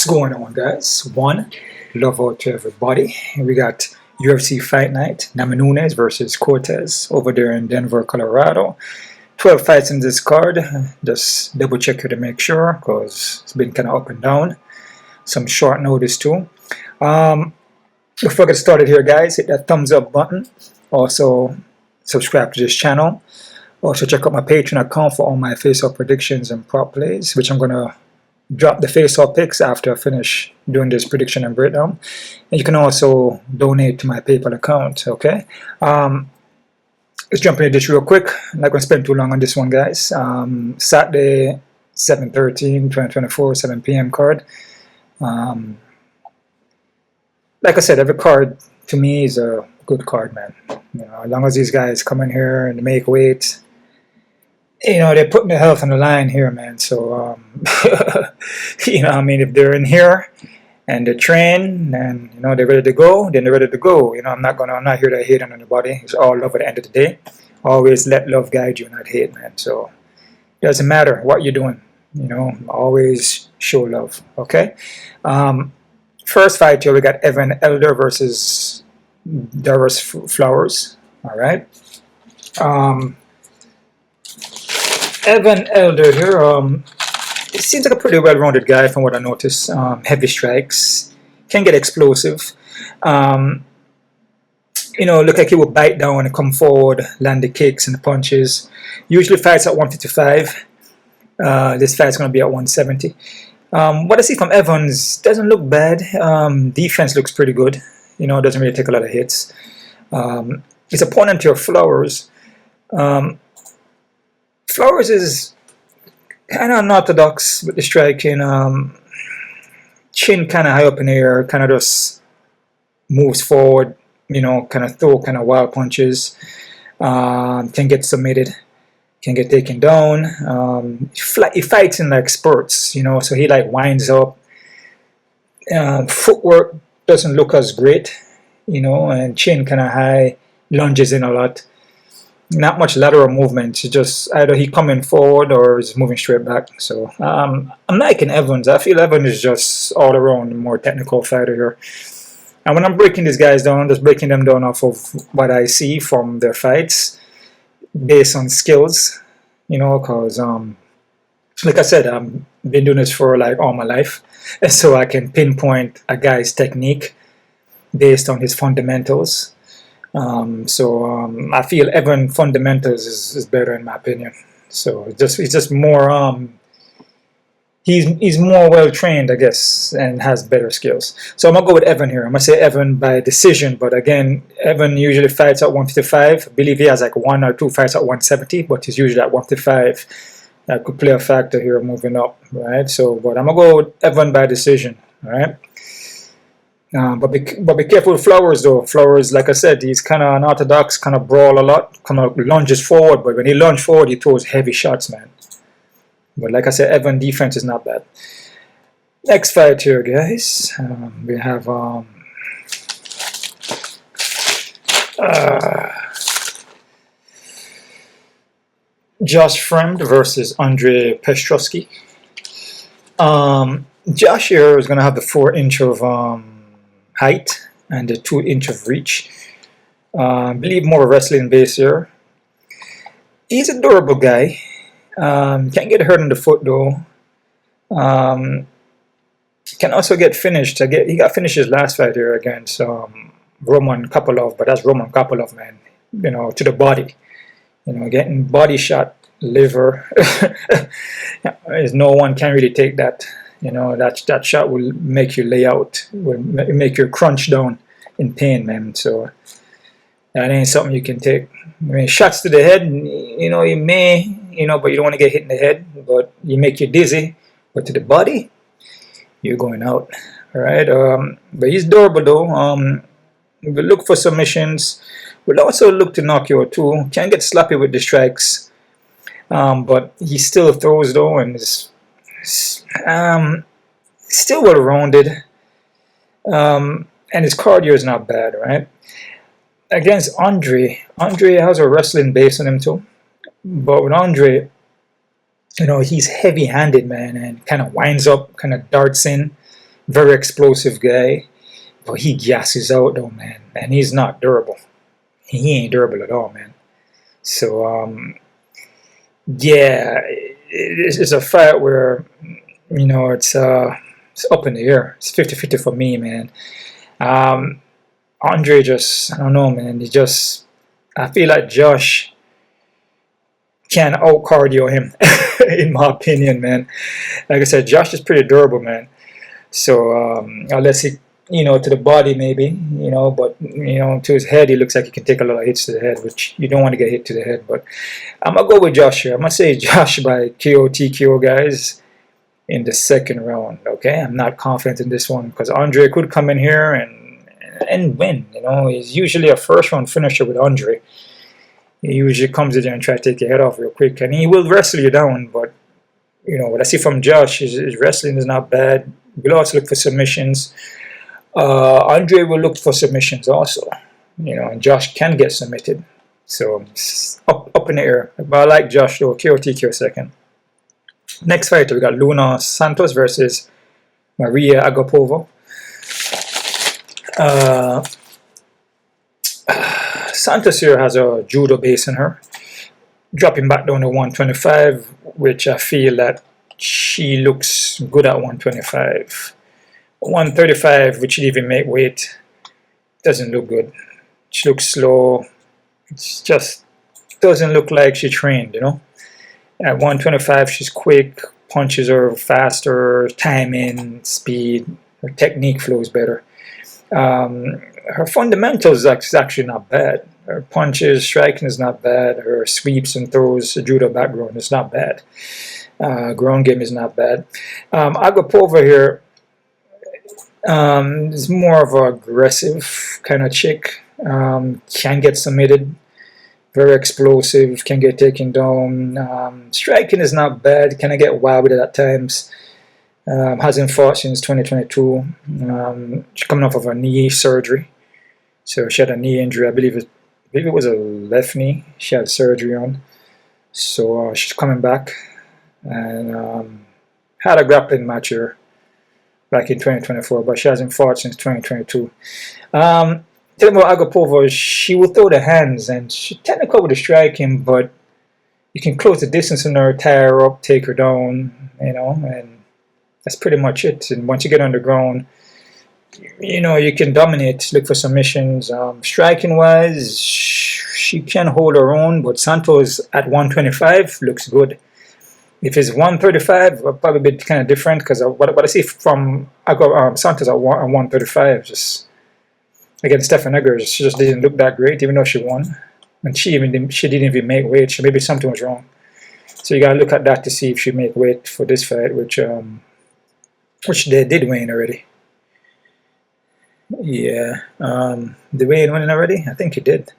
What's going on, guys? One, love out to everybody. We got UFC Fight Night, Namajunas versus Cortez over there in Denver, Colorado. 12 fights in this card. Just double check here to make sure, because it's been kind of up and down. Some short notice too. Before I get started here, guys, hit that thumbs up button. Also, subscribe to this channel. Also, check out my Patreon account for all my face-off predictions and prop plays, which I'm going to drop the face-off picks after I finish doing this prediction and breakdown. And you can also donate to my PayPal account, okay? Let's jump into this real quick. I'm not going to spend too long on this one, guys. Saturday, 7/13/2024, 7 p.m. card. Like I said, every card to me is a good card, man. You know, as long as these guys come in here and make weight, you know, they're putting their health on the line here, man. So, you know, I mean, if they're in here and they're trained and, you know, they're ready to go, then they're ready to go. You know, I'm not here to hate on anybody. It's all love at the end of the day. Always let love guide you, not hate, man. So it doesn't matter what you're doing, you know, always show love, okay? First fight here, we got Evan Elder versus Doris Flowers, all right? Evan Elder here, it seems like a pretty well-rounded guy from what I noticed. Heavy strikes, can get explosive. You know, look like he will bite down and come forward, land the kicks and the punches. Usually fights at 155. This fight's going to be at 170. What I see from Evans doesn't look bad. Defense looks pretty good. You know, doesn't really take a lot of hits. His opponent here, Flowers. Flowers is kind of unorthodox with the striking. Chin kind of high up in the air, kind of just moves forward, you know, kind of throw kind of wild punches. Can get submitted, can get taken down. He fights in like spurts, you know, so he like winds up. Footwork doesn't look as great, you know, and chin kind of high, lunges in a lot. Not much lateral movement. It's just either he coming forward or he's moving straight back. So I'm liking Evans. I feel Evans is just all around a more technical fighter here. And when I'm breaking these guys down, I'm just breaking them down off of what I see from their fights, based on skills. You know, because like I said, I've been doing this for like all my life, so I can pinpoint a guy's technique based on his fundamentals. I feel Evan fundamentals is better in my opinion. So it's just more he's more well trained, I guess, and has better skills. So I'm gonna go with Evan here. I'm gonna say Evan by decision, but again, Evan usually fights at 155. I believe he has like 1 or 2 fights at 170, but he's usually at 155. That could play a factor here moving up, right? So, but I'm gonna go with Evan by decision, all right? But be careful with Flowers though. Flowers, like I said, he's kind of unorthodox, kind of brawl a lot, kind of lunges forward. But when he lunges forward, he throws heavy shots, man. But like I said, Evan defense is not bad. Next fight here, guys. We have Josh Fremd versus Andre Pestrowski. Josh here is going to have the 4-inch of height and the 2-inch of reach. I believe more wrestling base here. He's a durable guy. Can't get hurt in the foot though. Can also get finished. He got finished his last fight here against Roman Kopylov, but that's Roman Kopylov, man. You know, to the body. You know, getting body shot, liver. No one can really take that. You know, that shot will make you lay out, will make you crunch down in pain, man. So that ain't something you can take. I mean, shots to the head, you know, you may, you know, but you don't want to get hit in the head, but you make you dizzy. But to the body, you're going out. All right. But he's durable though. We'll look for submissions. We'll also look to knock you out too. Can't get sloppy with the strikes. But he still throws though, and is still well rounded. And his cardio is not bad, right? Against Andre has a wrestling base on him too. But with Andre, you know, he's heavy-handed, man, and kind of winds up, kind of darts in. Very explosive guy. But he gasses out though, man. And he's not durable. He ain't durable at all, man. So, yeah, it's a fight where, you know, it's up in the air. It's 50-50 for me, man. Andre just, I don't know, man. He just, I feel like Josh can out-cardio him, in my opinion, man. Like I said, Josh is pretty durable, man. So, unless he, you know, to the body maybe, you know, but, you know, to his head, he looks like he can take a lot of hits to the head, which you don't want to get hit to the head. But I'm going to go with Josh here. I'm going to say Josh by KO, TKO, guys, in the second round, okay? I'm not confident in this one because Andre could come in here and win, you know. He's usually a first-round finisher with Andre. He usually comes in there and tries to take your head off real quick, and he will wrestle you down, but, you know, what I see from Josh is his wrestling is not bad. We'll also look for submissions. Andre will look for submissions also, you know, and Josh can get submitted. So, up in the air. But I like Josh, though. KO, TKO second. Next fighter, we got Luana Santos versus Maria Agapova. Santos here has a judo base in her, dropping back down to 125, which I feel that she looks good at 125. 135, which she even make weight, doesn't look good. She looks slow. It just doesn't look like she trained, you know. At 125, she's quick, punches are faster, timing, speed, her technique flows better. Her fundamentals is actually not bad. Her punches, striking is not bad. Her sweeps and throws, judo background is not bad. Ground game is not bad. Agapova here is more of an aggressive kind of chick. Can get submitted. Very explosive, can get taken down. Striking is not bad, can get wild with it at times. Hasn't fought since 2022. She's coming off of a knee surgery. So she had a knee injury, I believe it was a left knee she had surgery on. So she's coming back. And had a grappling match here back in 2024, but she hasn't fought since 2022. Tell me about Agapova, she will throw the hands and she technical with the striking, but you can close the distance on her, tie her up, take her down, you know, and that's pretty much it. And once you get on the ground, you know, you can dominate, look for submissions. Striking wise, she can hold her own, but Santos at 125 looks good. If it's 135, it'll probably be kind of different because what I see from Santos at 135, just against Stefan Eggers, she just didn't look that great, even though she won. And she didn't even make weight, so maybe something was wrong. So you gotta look at that to see if she make weight for this fight, which they did win already. Yeah, did Wayne win already? I think he did.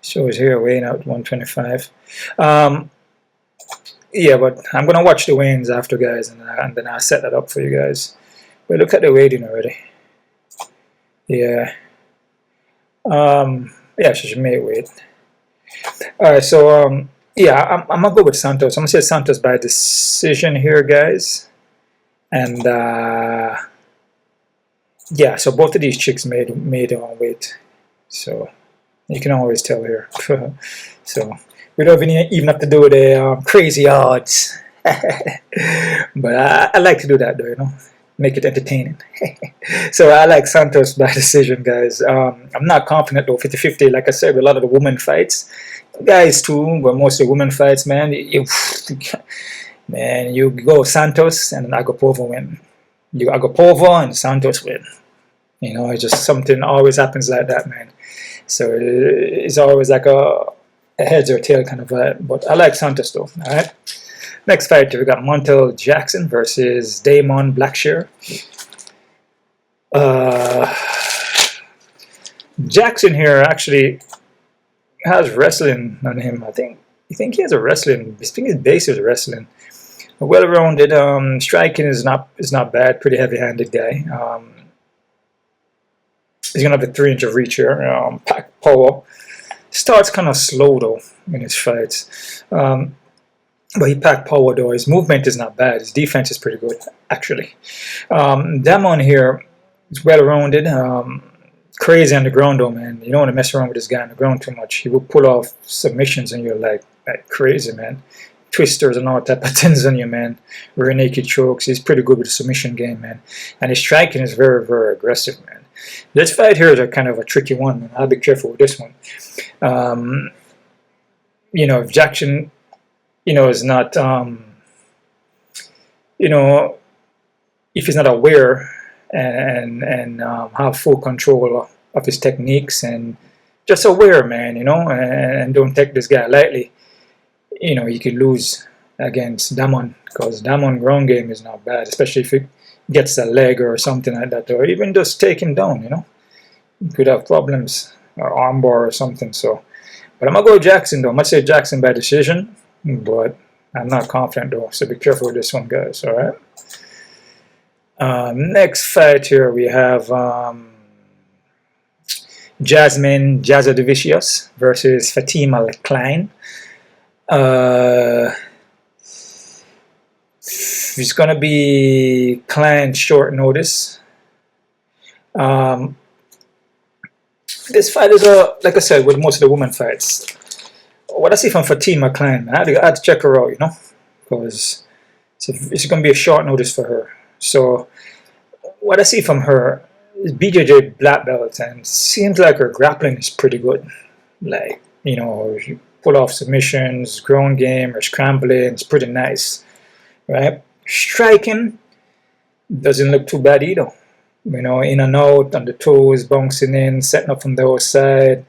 Shows here Wayne out 125. Yeah, but I'm gonna watch the weigh-ins after, guys, and then I'll set that up for you guys. But look at the weighting already. Yeah. Yeah, she should make weight. Alright, so yeah, I'm gonna go with Santos. I'm gonna say Santos by decision here, guys. And yeah, so both of these chicks made on weight. So you can always tell here. So we don't even have to do the crazy odds. But I like to do that though, you know. Make it entertaining. So I like Santos by decision, guys. I'm not confident though, 50-50. Like I said, with a lot of the women fights, guys too, but most of the women fights, man, you go Santos and then Agapova win. You Agapova and Santos win. You know, it's just something always happens like that, man. So it's always like a heads or tail kind of vibe. But I like Santos though. All right. Next fight, we got Montel Jackson versus Damon Blackshear. Jackson here actually has wrestling on him. I think he has a wrestling. I think his base is wrestling. A well-rounded striking is not bad. Pretty heavy-handed guy. He's gonna have a 3-inch of reach here. Pack power. Starts kind of slow though in his fights. But he packed power though. His movement is not bad. His defense is pretty good, actually. Damon here is well-rounded. Crazy on the ground though, man. You don't want to mess around with this guy on the ground too much. He will pull off submissions and you're like crazy, man. Twisters and all type of things on you, man. Rear naked chokes. He's pretty good with the submission game, man. And his striking is very, very aggressive, man. This fight here is a kind of a tricky one, man. I'll be careful with this one. You know, if Jackson, you know, is not, you know, if he's not aware and have full control of his techniques and just aware, man, you know, and don't take this guy lightly, you know, he could lose against Damon, because Damon ground game is not bad, especially if he gets a leg or something like that, or even just take him down, you know. He could have problems, or armbar or something. So, but I'm gonna go Jackson though. I'm gonna say Jackson by decision, but I'm not confident though, so be careful with this one, guys. All right. Next fight here we have Jasmine Jasudavicius versus Fatima Kline. It's gonna be Kline short notice. This fight is like I said, with most of the women fights. What I see from Fatima Kline, I had to check her out, you know, because it's gonna be a short notice for her. So what I see from her is BJJ black belt, and seems like her grappling is pretty good. Like, you know, she pull off submissions, ground game, or scrambling, it's pretty nice, right? Striking doesn't look too bad either. You know, in and out, on the toes, bouncing in, setting up from the outside,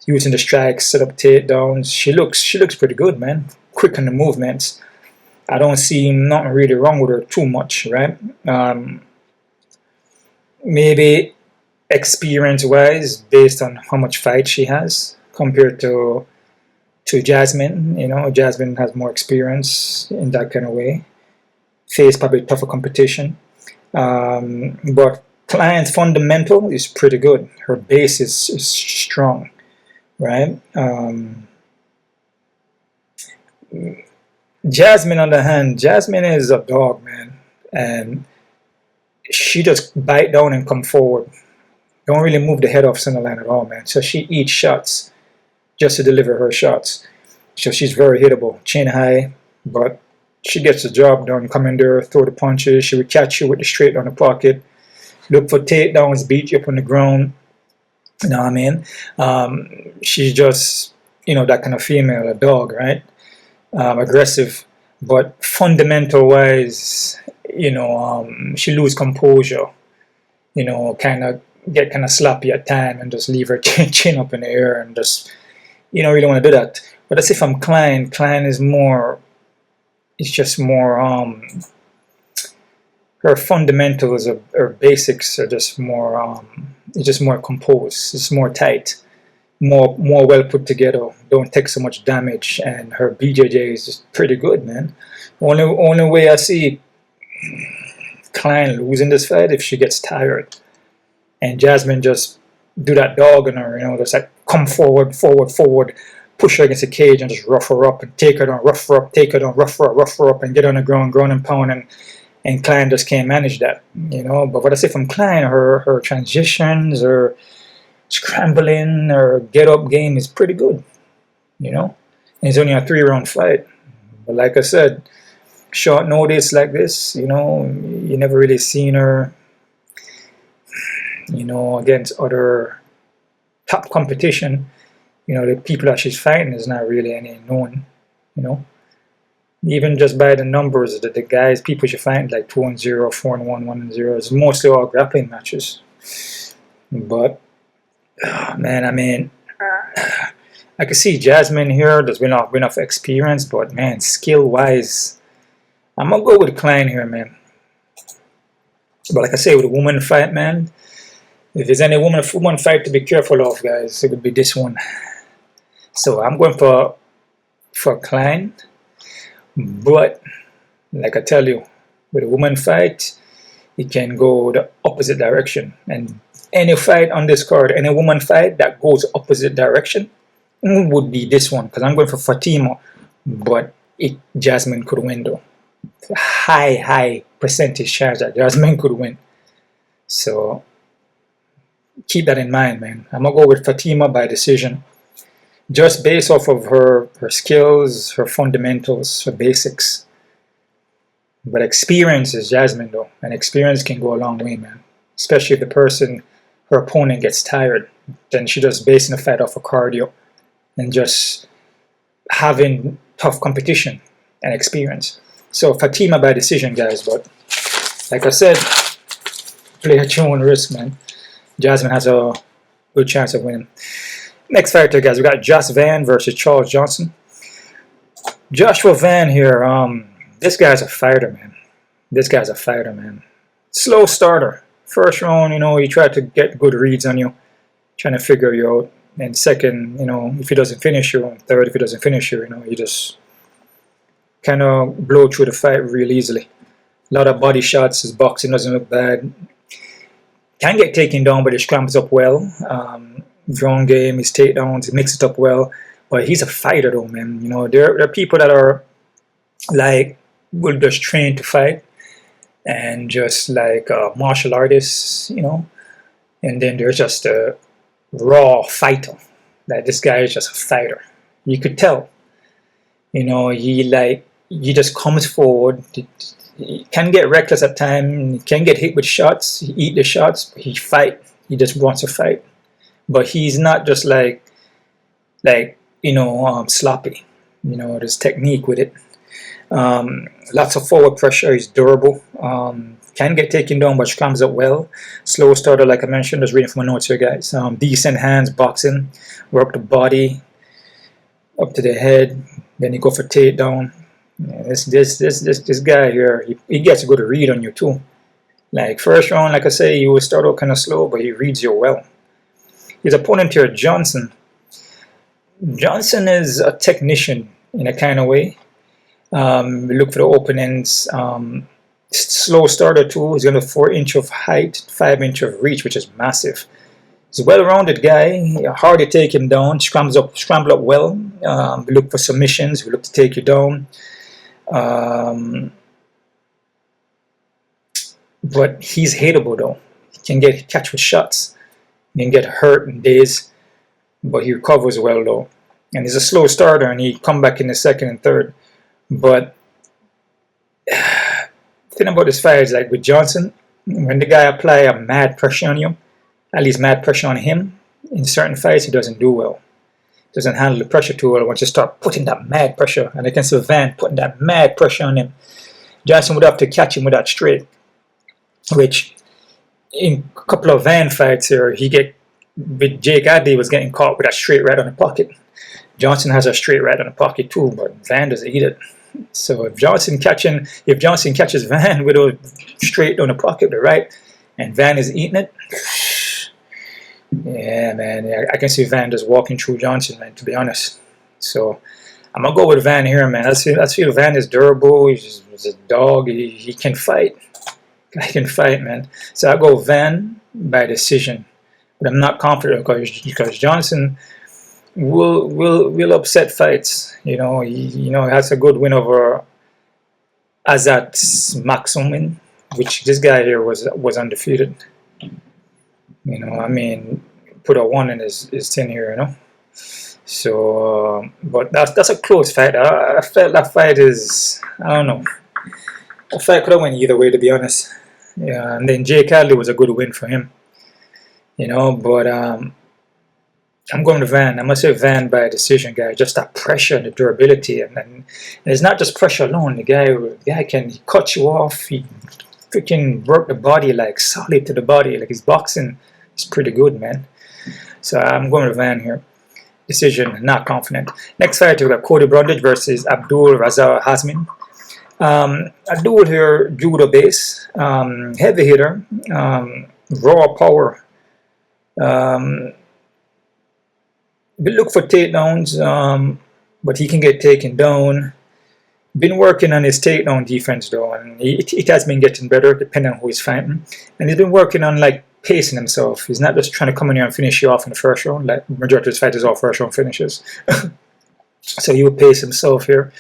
using the strikes, set up takedowns. She looks pretty good, man. Quick on the movements. I don't see nothing really wrong with her too much, right? Maybe experience-wise, based on how much fight she has compared to Jasmine. You know, Jasmine has more experience in that kind of way. Face probably tougher competition. But Kline's fundamental is pretty good. Her base is strong, right? Jasmine, on the hand, Jasmine is a dog, man, and she just bite down and come forward. Don't really move the head off center line at all, man. So she eats shots just to deliver her shots. So she's very hittable, chin high, but she gets the job done. Come in there, throw the punches. She will catch you with the straight down the pocket. Look for takedowns, beat you up on the ground. You know what I mean? She's just, you know, that kind of female, a dog, right? Aggressive, but fundamental-wise, you know, she lose composure. You know, get kind of sloppy at time and just leave her chin up in the air and just, you know, really want to do that. But I say from Kline is more. It's just more, her fundamentals, her basics are just more, it's just more composed, it's more tight, more well put together, don't take so much damage, and her BJJ is just pretty good, man. Only way I see Kline losing this fight if she gets tired, and Jasmine just do that dog on her, you know, just like come forward, push her against the cage and just rough her up and take her down, rough her up, take her down, rough her up, and get on the ground and pound, and Kline just can't manage that, you know. But what I say from Kline, her transitions, her scrambling, her get-up game is pretty good, you know. And it's only a 3-round fight. But like I said, short notice like this, you know, you never really seen her, you know, against other top competition. You know, the people that she's fighting is not really any known, you know. Even just by the numbers, the guys, people she fighting, like 2-0, 4-1, 1-0, it's mostly all grappling matches. But, man, I mean, I can see Jasmine here, there's been enough experience, but, man, skill-wise, I'm going to go with Kline here, man. But like I say, with a woman fight, man, if there's any woman fight to be careful of, guys, it would be this one. So I'm going for Kline, but like I tell you, with a woman fight, it can go the opposite direction. And any fight on this card, any woman fight that goes opposite direction would be this one, because I'm going for Fatima. But Jasmine could win though. High percentage chance that Jasmine could win. So keep that in mind, man. I'm gonna go with Fatima by decision, just based off of her skills, her fundamentals, her basics. But experience is Jasmine though, and experience can go a long way, man. Especially if her opponent gets tired, then she just basing the fight off of cardio and just having tough competition and experience. So Fatima by decision, guys. But like I said, play at your own risk, man. Jasmine has a good chance of winning. Next fighter, guys, we got Josh Van versus Charles Johnson. Joshua Van here. This guy's a fighter, man. This guy's a fighter, man. Slow starter. First round, he tried to get good reads on you, trying to figure you out. And second, if he doesn't finish you, and third, if he doesn't finish you, you just kind of blow through the fight real easily. A lot of body shots. His boxing doesn't look bad. Can get taken down, but he scrambles up well. Ground game, his takedowns, he mixes it up well. But he's a fighter, though, man. There are people that are like will just train to fight, and just like martial artists, and then there's just a raw fighter. Like this guy is just a fighter. You could tell. He just comes forward. He can get reckless at times. He can get hit with shots. He eat the shots. But he fight. He just wants to fight. But he's not just sloppy. There's technique with it. Lots of forward pressure. He's durable. Can get taken down, but comes up well. Slow starter, like I mentioned. Just reading from my notes here, guys. Decent hands, boxing. Work the body up to the head. Then you go for takedown. Yeah, this guy here, he gets a good read on you too. Like first round, like I say, he will start out kind of slow, but he reads you well. His opponent here, Johnson. Johnson is a technician in a kind of way. Look for the openings. Slow starter too. He's got a 4-inch of height, 5-inch of reach, which is massive. He's a well-rounded guy. Hard to take him down. Scramble up well. We look for submissions. We look to take you down. But he's hateable though. He can get catch with shots. He can get hurt in days, but he recovers well though. And he's a slow starter, and he come back in the second and third. But the thing about this fight is like with Johnson, when the guy apply a mad pressure on you, at least mad pressure on him, in certain fights he doesn't do well. Doesn't handle the pressure too well once you start putting that mad pressure. And I can see Van putting that mad pressure on him. Johnson would have to catch him with that straight, which in a couple of Van fights here, with Jake Adley was getting caught with that straight right on the pocket. Johnson has a straight right on the pocket too, but Van doesn't eat it. So if Johnson catches Van with a straight on the pocket, the right, and Van is eating it, yeah, man, I can see Van just walking through Johnson, man, to be honest. So I'm going to go with Van here, man. I feel Van is durable. He's a dog. He can fight. Guy can fight, man. So I go Van by decision. But I'm not confident because Johnson will upset fights. He has a good win over Azat Maximin, which this guy here was undefeated. Put a 1 in his 10 here, So, but that's a close fight. I felt that fight is, I don't know. That fight could have went either way, to be honest. Yeah, and then Jake Adley was a good win for him. But I'm going to Van. I'm going to say Van by decision, guy. Just that pressure and the durability. And it's not just pressure alone. The guy can cut you off. He freaking work the body like solid to the body. Like his boxing is pretty good, man. So I'm going to Van here. Decision, not confident. Next fight, we got Cody Brundage versus Abdul Razak Hazmin. Abdul here, judo base, heavy hitter, raw power. We look for takedowns, but he can get taken down. Been working on his takedown defense though, and it has been getting better depending on who he's fighting. And he's been working on pacing himself. He's not just trying to come in here and finish you off in the first round. Like majority of his fighters all first round finishes. So he will pace himself here.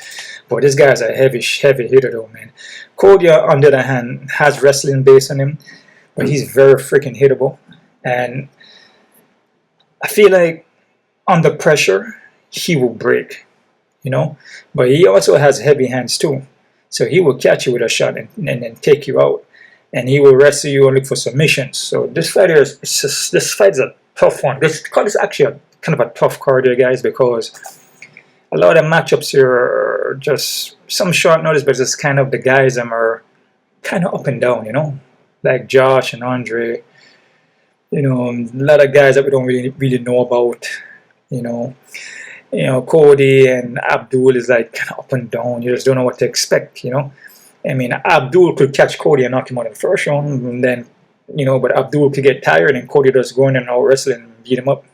But this guy's a heavy hitter though, man. Cody, on the other hand, has wrestling base on him, but he's very freaking hittable. And I feel like under pressure, he will break, you know. But he also has heavy hands too. So he will catch you with a shot and then take you out. And he will wrestle you and look for submissions. So this fight here, this fight's a tough one. This card is actually kind of a tough card here, guys, because a lot of matchups here are just some short notice, but it's kind of the guys are kind of up and down, you know, like Josh and Andre. You know, a lot of guys that we don't really know about. You know, Cody and Abdul is like kind of up and down. You just don't know what to expect. You know, I mean, Abdul could catch Cody and knock him out in the first round, and then, you know, but Abdul could get tired and Cody just go in and out wrestling and beat him up.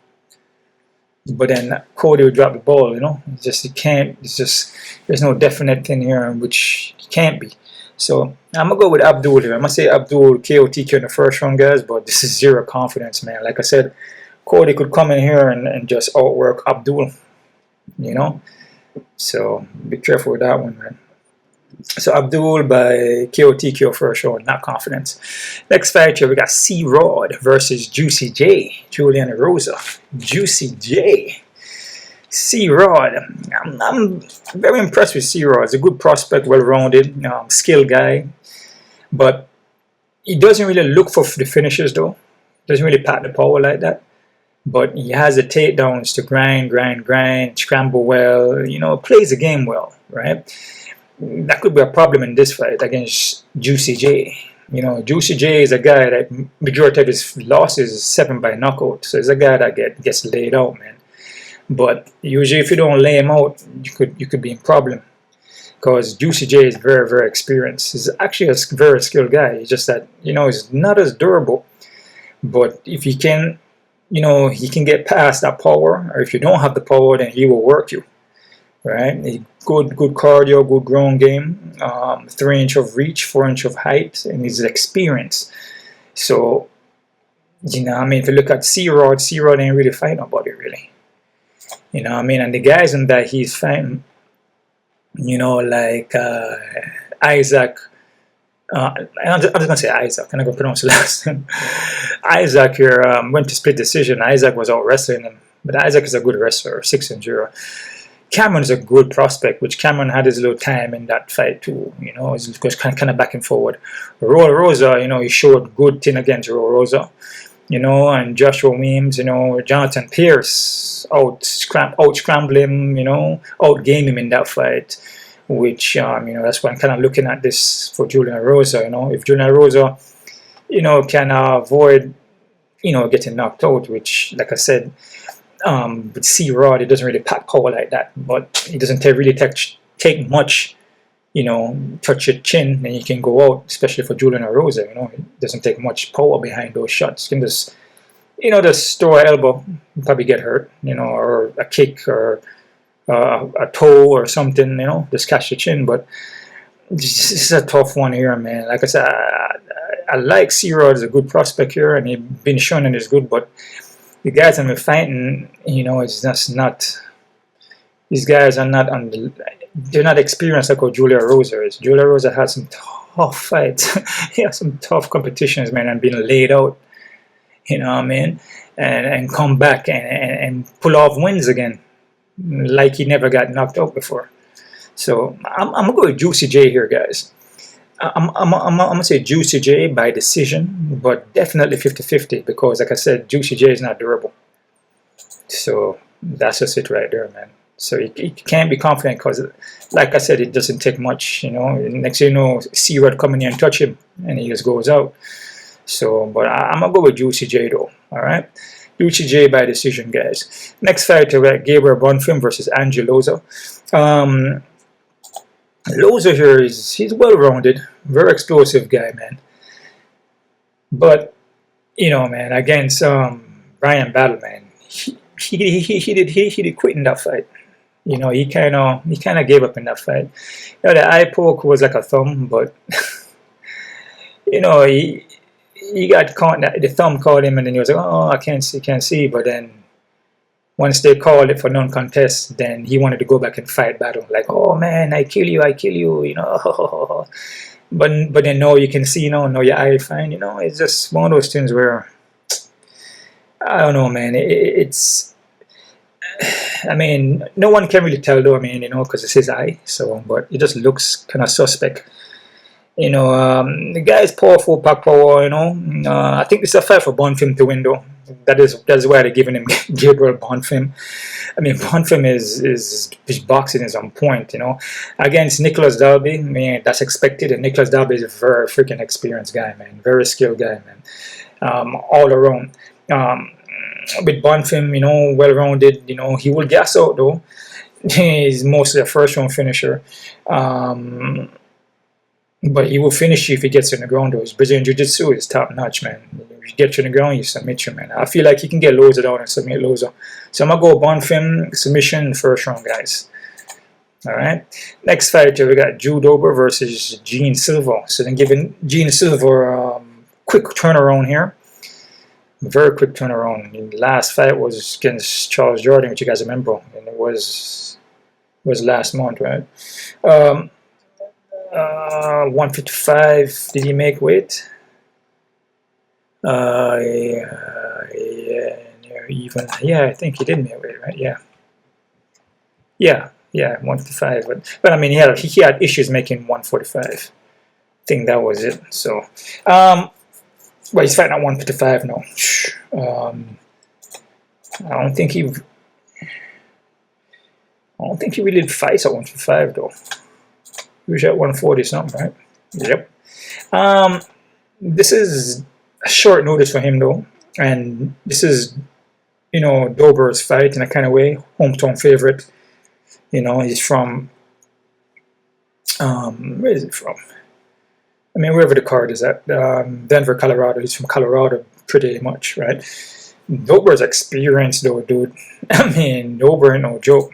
But then Cody would drop the ball, you know. It's just, there's no definite thing here which it can't be. So I'm going to go with Abdul here. I'm going to say Abdul KO TQ in the first round, guys, but this is zero confidence, man. Like I said, Cody could come in here and just outwork Abdul, you know. So be careful with that one, man. So Abdul by KO TQ first round, not confidence. Next fight here, we got C-Rod versus Juicy J, Julian Erosa. Juicy J. C-Rod. I'm very impressed with C-Rod. He's a good prospect, well-rounded, skilled guy. But he doesn't really look for the finishes, though. Doesn't really pack the power like that. But he has the takedowns to grind, scramble well, you know, plays the game well, right? That could be a problem in this fight against Juicy J. You know, Juicy J is a guy that majority of his losses is 7 by knockout. So he's a guy that gets laid out, man. But usually if you don't lay him out, you could be in problem. Because Juicy J is very, very experienced. He's actually a very skilled guy. It's just that, you know, he's not as durable. But if he can, you know, he can get past that power. Or if you don't have the power, then he will work you. Right? Good cardio, good ground game, 3 inch of reach, 4 inch of height, and his experience. So, you know, I mean, if you look at C-Rod ain't really fighting nobody, really. You know what I mean? And the guys in that he's fighting, you know, like Isaac. I'm just going to say Isaac. I'm not going to pronounce the last name. Isaac here went to split decision. Isaac was out wrestling him. But Isaac is a good wrestler, 6-0. Cameron is a good prospect, which Cameron had his little time in that fight too. You know, it was kind of back and forward. Rosa, you know, he showed good thing against Rosa. You know, and Joshua Weems, you know, Jonathan Pierce out scramble him, you know, outgame him in that fight. Which, you know, that's why I'm kind of looking at this for Julian Erosa. You know, if Julian Erosa, you know, can avoid, you know, getting knocked out, which, like I said, with C-Rod, it doesn't really pack power like that, but it doesn't really take much, you know, touch your chin and you can go out, especially for Julian Erosa, you know, it doesn't take much power behind those shots. You can just, you know, just throw an elbow, probably get hurt, you know, or a kick or a toe or something, you know, just catch your chin. But this is a tough one here, man. Like I said, I like C-Rod as a good prospect here, and he's been shown is good, but the guys I'm fighting, you know, it's just not. These guys are not they're not experienced like what Julia Erosa is. Julia Erosa had some tough fights. He had some tough competitions, man, and been laid out. You know what I mean? And come back and pull off wins again, like he never got knocked out before. So I'm gonna go with Juicy J here, guys. I'm gonna say Juicy J by decision, but definitely 50-50 because, like I said, Juicy J is not durable. So that's just it right there, man. So you can't be confident because, like I said, it doesn't take much. You know, next thing you know, C-Rod come in here and touch him, and he just goes out. So, but I'm gonna go with Juicy J though. All right, Juicy J by decision, guys. Next fight, we got Gabriel Bonfim versus Angel Loza. Loza here he's well-rounded, very explosive guy, man. But you know, man, against Brian Battle, man, he did quit in that fight. You know, he kind of gave up in that fight. You know, the eye poke was like a thumb, but you know, he got caught. The thumb caught him, and then he was like, "Oh, I can't see." But then Once they called it for non-contest, then he wanted to go back and fight battle. Like, oh man, I kill you, you know. But then now you can see, you know your eye fine, you know. It's just one of those things where, I don't know, man. It's, I mean, no one can really tell though, I mean, you know, because it's his eye. So, but it just looks kind of suspect. You know, the guy is powerful, pack power, you know. I think it's a fight for Bonfim to win though. That's why they're giving him Gabriel Bonfim. I mean, Bonfim is his boxing is on point, you know. Against Nicholas Dalby, man, that's expected. And Nicholas Dalby is a very freaking experienced guy, man. Very skilled guy, man. All around. With Bonfim, you know, well-rounded, you know, he will gas out though. He's mostly a first-round finisher. But he will finish you if he gets you on the ground though. His Brazilian Jiu-Jitsu is top-notch, man. If you get you on the ground, you submit you, man. I feel like he can get Loza down and submit Loza. So I'm going to go Bonfim, submission, first round, guys. Alright. Next fight, we got Drew Dober versus Gene Silva. So then giving Gene Silva quick turnaround here. Very quick turnaround. The last fight was against Charles Jordan, which you guys remember. And it was last month, right? 155. Did he make weight? Even. Yeah, I think he did make weight, right? Yeah, 155. But I mean, he had issues making 145. I think that was it. So, well, he's fighting at 155 now. I don't think he really fights at 155 though. He was at 140 something, right? Yep. This is a short notice for him though, and this is, you know, Dober's fight in a kind of way, hometown favorite. You know, he's from where is he from? I mean, wherever the card is at, Denver, Colorado. He's from Colorado, pretty much, right? Dober's experienced though, dude. I mean, Dober ain't no joke.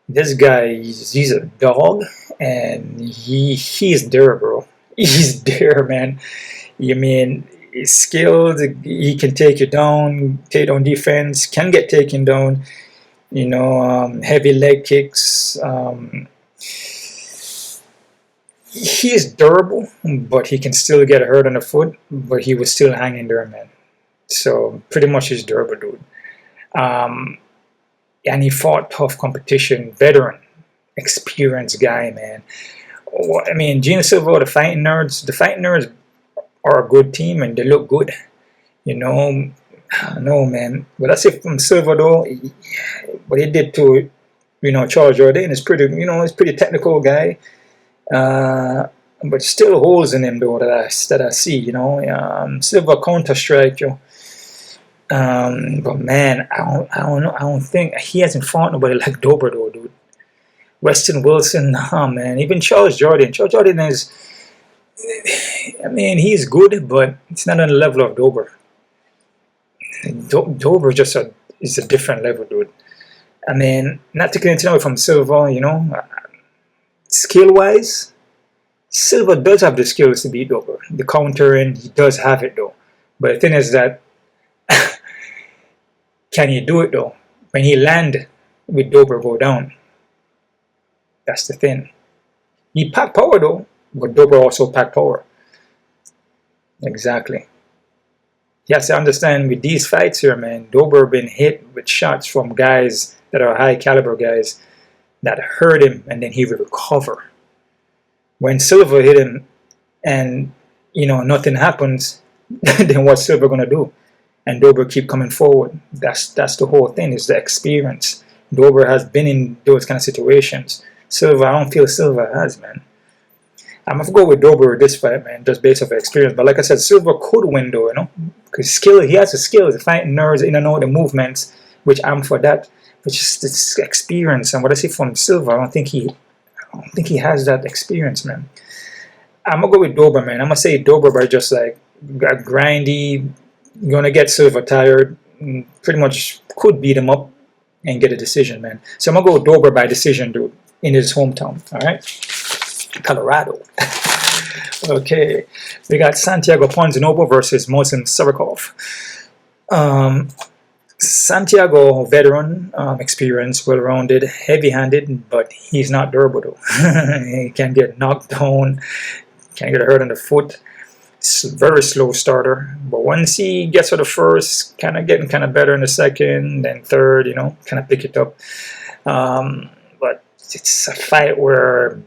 This guy, he's a dog, and he's there, bro. He's there, man. You mean, he's skilled. He can take you down, take down defense, can get taken down. You know, heavy leg kicks. He's durable, but he can still get hurt on the foot. But he was still hanging there, man. So pretty much he's durable, dude. And he fought tough competition, veteran, experienced guy, man. I mean, Gene Silva, the fighting nerds are a good team and they look good. You know, I don't know, man. But that's it from Silva, though. What he did to, you know, Charles Jordan is pretty, you know, he's a pretty technical guy. But still holes in him, though, that I see, you know. Silva counter-strike, yo. But man, I don't know. I don't think he hasn't fought nobody like Dober though, dude. Weston Wilson, nah, man. Even Charles Jordan. Charles Jordan is, I mean, he's good, but it's not on the level of Dober. Dober just is a different level, dude. I mean, not taking anything away from Silva, you know. Skill-wise, Silva does have the skills to beat Dober. The countering, he does have it though. But the thing is that, can he do it though? When he land with Dober go down. That's the thing. He packed power though, but Dober also packed power. Exactly. You have to understand with these fights here, man, Dober been hit with shots from guys that are high caliber guys that hurt him and then he will recover. When Silva hit him and, you know, nothing happens, then what's Silva gonna do? And Dober keep coming forward. That's the whole thing, is the experience. Dober has been in those kind of situations. Silva, I don't feel Silva has, man. I'm going to go with Dober with this fight, man, just based off experience. But like I said, Silva could win, though, you know. Because he has the skills, the fighting nerves, in and out the movements, which I'm for that. But just this experience, and what I see from Silva, I don't think he has that experience, man. I'm going to go with Dober, man. I'm going to say Dober by just like a grindy, gonna get Silva tired, pretty much could beat him up and get a decision, man. So I'm gonna go Dober by decision, dude, in his hometown. Alright, Colorado. Okay, we got Santiago Ponzinibbio versus Mohsen Sarikov. Santiago, veteran, experience, well-rounded, heavy-handed, but he's not durable though. He can get knocked down, can get hurt on the foot. Very slow starter, but once he gets to the first, kind of getting kind of better in the second, then third, kind of pick it up. But it's a fight where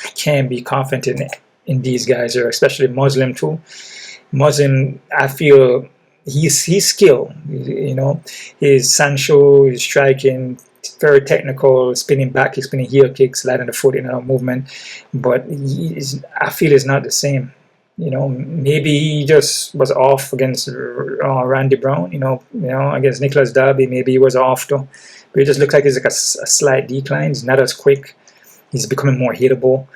I can't be confident in these guys, or especially Muslim too. Muslim, I feel he's skilled. His Sancho is striking, very technical, spinning back kicks, spinning heel kicks, light on the foot, movement. But I feel it's not the same. Maybe he just was off against Randy Brown. Against Nicholas Darby, maybe he was off though. But it just looks like it's like a slight decline. He's not as quick. He's becoming more hittable.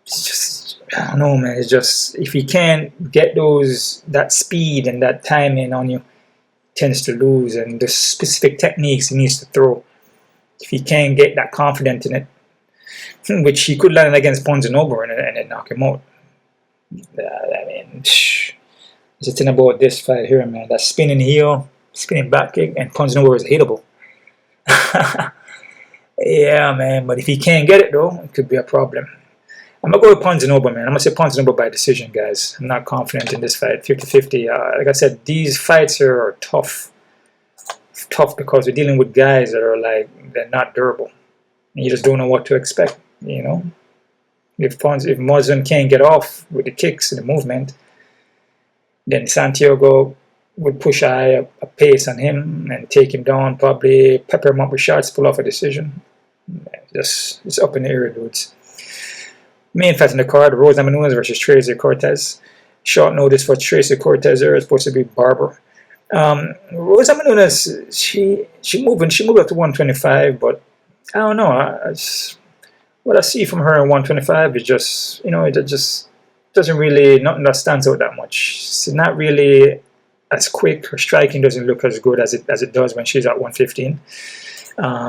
It's just, I don't know, man. It's just, if he can't get that speed and that timing on you, he tends to lose. And the specific techniques he needs to throw, if he can't get that confident in it, which he could land against Ponzinibbio and then knock him out. I mean, there's a thing about this fight here, man. That spinning heel, spinning back kick, and Ponzinibbio is hittable. Yeah, man. But if he can't get it, though, it could be a problem. I'm going to go with Ponzinibbio, man. I'm going to say Ponzinibbio by decision, guys. I'm not confident in this fight, 50-50. Like I said, these fights here are tough. Tough because we're dealing with guys that are like, they're not durable. And you just don't know what to expect, If Muslim can't get off with the kicks and the movement, then Santiago would push a pace on him and take him down, probably pepper him up with shots, pull off a decision. It's up in the air, dudes. Main fight in the card, Namajunas versus Tracy Cortez. Short notice for Tracy Cortez there. It's supposed to be Barber. Namajunas, she moved up to 125, but I don't know. What I see from her in 125 is just, it just doesn't really, nothing that stands out that much. She's not really as quick. Her striking doesn't look as good as it does when she's at 115.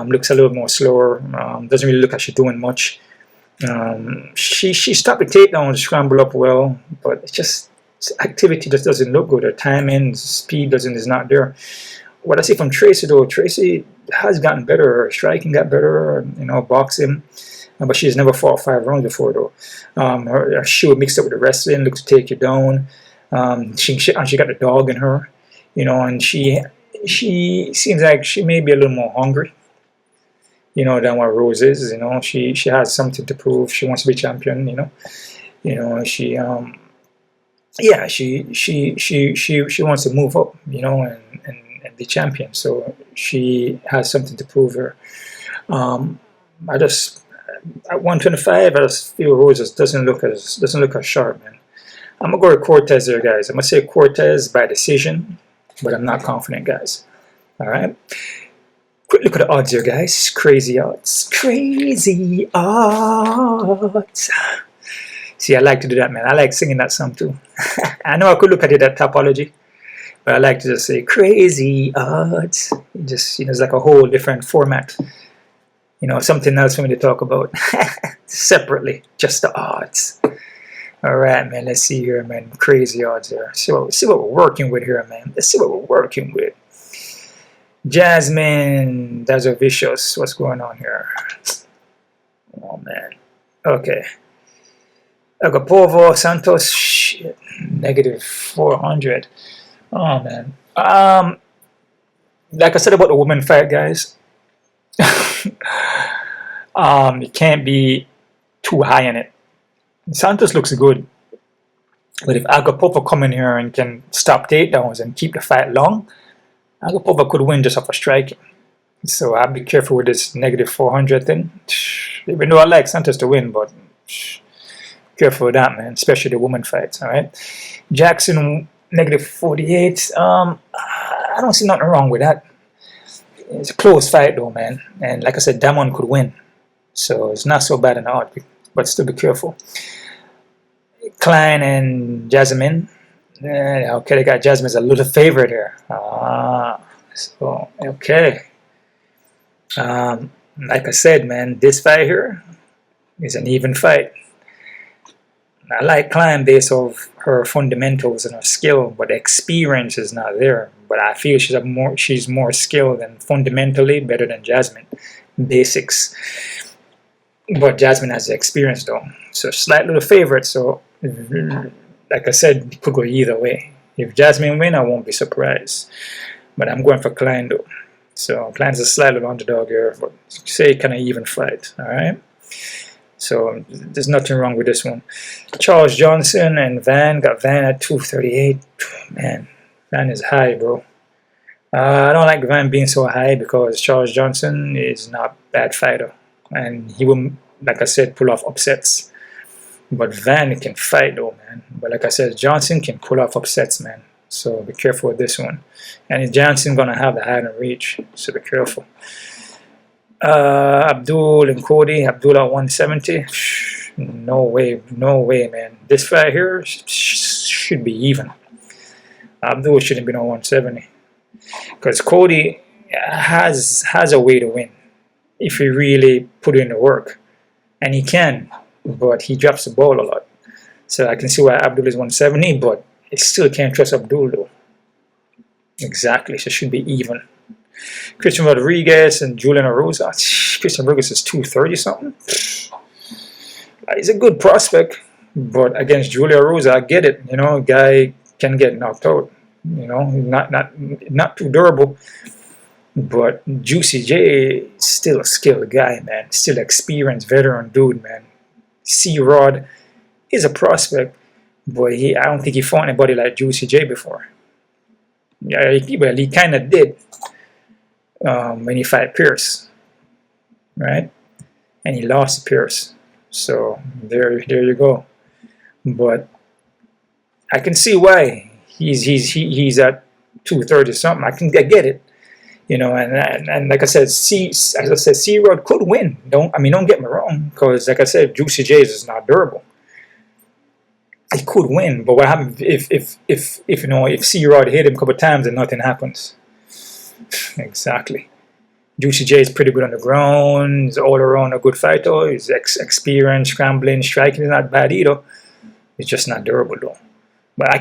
Looks a little more slower. Doesn't really look like she's doing much. She stopped the takedown, scramble up well, but it's just activity just doesn't look good. Her timing, speed is not there. What I see from Tracy though, Tracy has gotten better. Her striking got better. Boxing. But she's never fought 5 rounds before though. Her shoe mixed up with the wrestling, looks to take you down. She got the dog in her, and she seems like she may be a little more hungry, than what Rose is. She has something to prove. She wants to be champion. She wants to move up, and be champion. So she has something to prove her. At 125, I just feel Rose doesn't look as sharp, man. I'm gonna go with Cortez there, guys. I'm gonna say Cortez by decision, but I'm not confident, guys. All right. Quick look at the odds here, guys. Crazy odds. Crazy odds. See, I like to do that, man. I like singing that song too. I know I could look at it at Topology, but I like to just say crazy odds. It's like a whole different format. Something else for me to talk about separately, just the odds. All right, man, let's see here, man. Crazy odds here. See what we're working with here, man. Let's see what we're working with. Jasmine, that's a vicious. What's going on here? Oh, man. Okay. Agapova, Santos, shit. -400. Oh, man. Like I said about the women fight, guys. You can't be too high in it. Santos looks good, but if Agapova come in here and can stop takedowns and keep the fight long, Agapova could win just off of striking. So I'd be careful with this -400 thing. Even though I like Santos to win, but careful with that, man, especially the women fights. All right, Jackson -48. I don't see nothing wrong with that. It's a close fight though, man, and like I said, Damon could win, so it's not so bad in the odd, but still be careful. Kline and Jasmine. Okay, they got Jasmine as a little favorite here. So okay. Like I said, man, this fight here is an even fight. I like Kline based off her fundamentals and her skill, but the experience is not there. but I feel she's more skilled and fundamentally better than Jasmine. Basics. But Jasmine has the experience though. So slight little favorite. So like I said, it could go either way. If Jasmine win, I won't be surprised. But I'm going for Kline though. So Kline's a slight little underdog here, but say kind of even fight. Alright. So there's nothing wrong with this one. Charles Johnson and Van. Got Van at 238. Man, Van is high, bro. I don't like Van being so high because Charles Johnson is not a bad fighter. And he will, like I said, pull off upsets. But Van can fight though, man. But like I said, Johnson can pull off upsets, man. So be careful with this one. And Johnson gonna have the height and reach. So be careful. Abdul and Cody. Abdul at 170. No way, man. This fight here should be even. Abdul shouldn't be no 170. Because Cody has a way to win if he really put in the work. And he can, but he drops the ball a lot. So I can see why Abdul is 170, but I still can't trust Abdul though. Exactly, so it should be even. Christian Rodriguez and Julian Erosa. Christian Rodriguez is 230 something. He's a good prospect, but against Julian Erosa, I get it. You know, guy can get knocked out. You know, not too durable. But Juicy J is still a skilled guy, man. Still experienced veteran dude, man. C-Rod is a prospect, but I don't think he fought anybody like Juicy J before. Yeah, he kind of did when he fought Pierce, right? And he lost Pierce. So there you go. But I can see why he's at 230 something. I get it. You know, and like I said, C-Rod could win. Don't get me wrong, because like I said, Juicy J is not durable. He could win, but what happens if C-Rod hit him a couple of times and nothing happens? Exactly. Juicy J is pretty good on the ground. He's all around a good fighter. He's experienced, scrambling, striking is not bad either. It's just not durable though. But I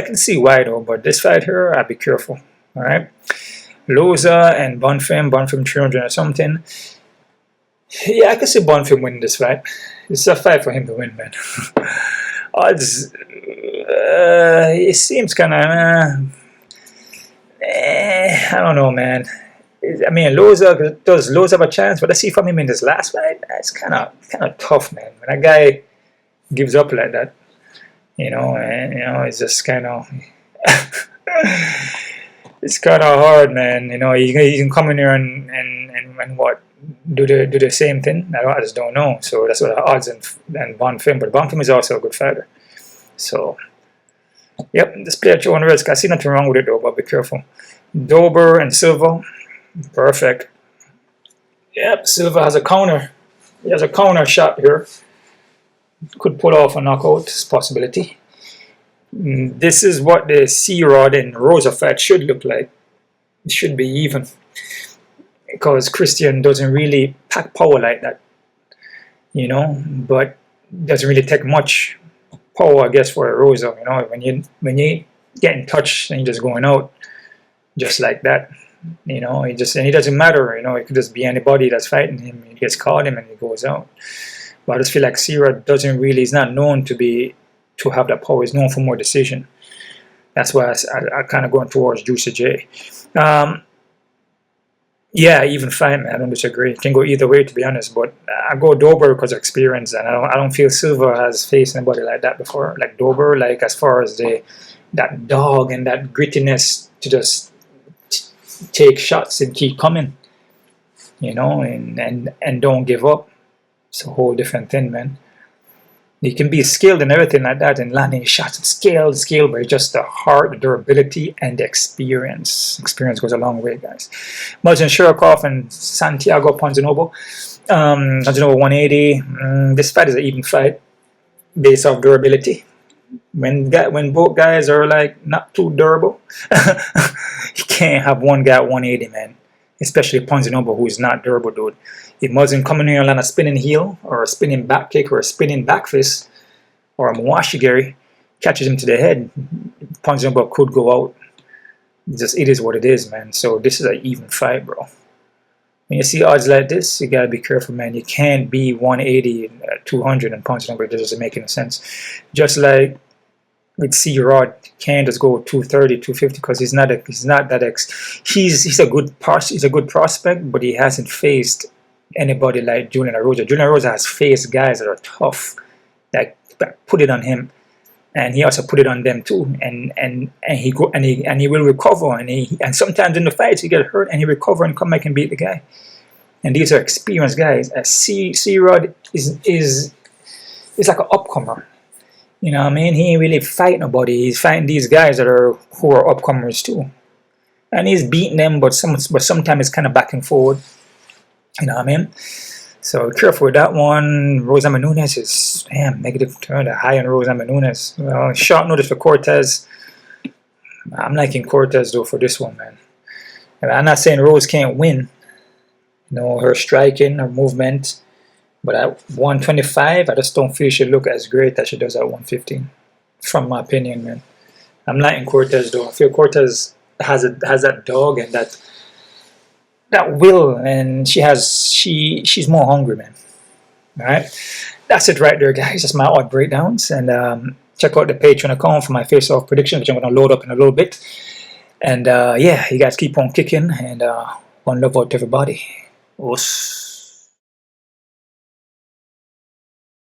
can see why though. But this fight here, I'll be careful. All right. Loza and Bonfim 300 or something. Yeah, I can see Bonfim winning this fight. It's a fight for him to win, man. Odds, it seems kind of, I don't know, man. I mean, does Loza have a chance? But I see from him in this last fight, it's kind of tough, man. When a guy gives up like that, you know, and you know, it's just kind of. It's kind of hard, man. You know, you can come in here and what do the same thing. I just don't know. So that's what the odds and Bonfim. But Bonfim is also a good fighter. So, yep, just play at your own risk. I see nothing wrong with it though, but be careful. Dober and Silva, perfect. Yep, Silva has a counter. He has a counter shot here. Could pull off a knockout. It's a possibility. This is what the C-Rod and Rosa fight should look like. It should be even. Because Christian doesn't really pack power like that. You know, but doesn't really take much power, I guess, for a Rosa. You know, when you get in touch and you're just going out just like that. You know, and it doesn't matter, you know, it could just be anybody that's fighting him. He gets caught him and he goes out. But I just feel like C-Rod he's not known to have that power. Is known for more decision. That's why I kind of going towards Juicy J. Yeah, even fight, man. I don't disagree. It can go either way, to be honest. But I go Dober because of experience, and I don't feel Silva has faced anybody like that before. Like Dober, like as far as that dog and that grittiness to just take shots and keep coming, you know, and don't give up. It's a whole different thing, man. You can be skilled and everything like that and landing shots and skill, but it's just the heart, the durability, and the experience. Experience goes a long way, guys. Martin Sherkoff and Santiago Ponzinibbio. 180. This fight is an even fight based off durability. When both guys are like not too durable, you can't have one guy at 180, man. Especially Ponzinibbio, who is not durable, dude. If Muzzin coming here and land a spinning heel, or a spinning back kick, or a spinning back fist, or a Mwashigiri catches him to the head, Ponzinibbio could go out. Just it is what it is, man. So this is an even fight, bro. When you see odds like this, you gotta be careful, man. You can't be 180 and 200 and punch number. It doesn't make any sense. Just like with C-Rod, can't just go 230, 250 because he's not that he's a good prospect, but he hasn't faced anybody like Julian Erosa. Julian Erosa has faced guys that are tough, that put it on him, and he also put it on them too. And he will recover, and sometimes in the fights he get hurt and he recover and come back and beat the guy. And these are experienced guys. C-Rod is like an upcomer. You know what I mean? He ain't really fighting nobody. He's fighting these guys who are upcomers too, and he's beating them. But sometimes it's kind of back and forward. You know what I mean? So careful with that one. Rosa Namajunas is negative turn. High on Rosa Namajunas. Well, short notice for Cortez. I'm liking Cortez though for this one, man. And I'm not saying Rose can't win. You know, her striking, her movement. But at 125, I just don't feel she look as great as she does at 115. From my opinion, man. I'm liking Cortez though. I feel Cortez has that dog and that will, and she's more hungry, man. Alright? That's it right there, guys. That's my odd breakdowns. And check out the Patreon account for my face-off predictions, which I'm going to load up in a little bit. And yeah, you guys keep on kicking, and one love out to everybody. Us.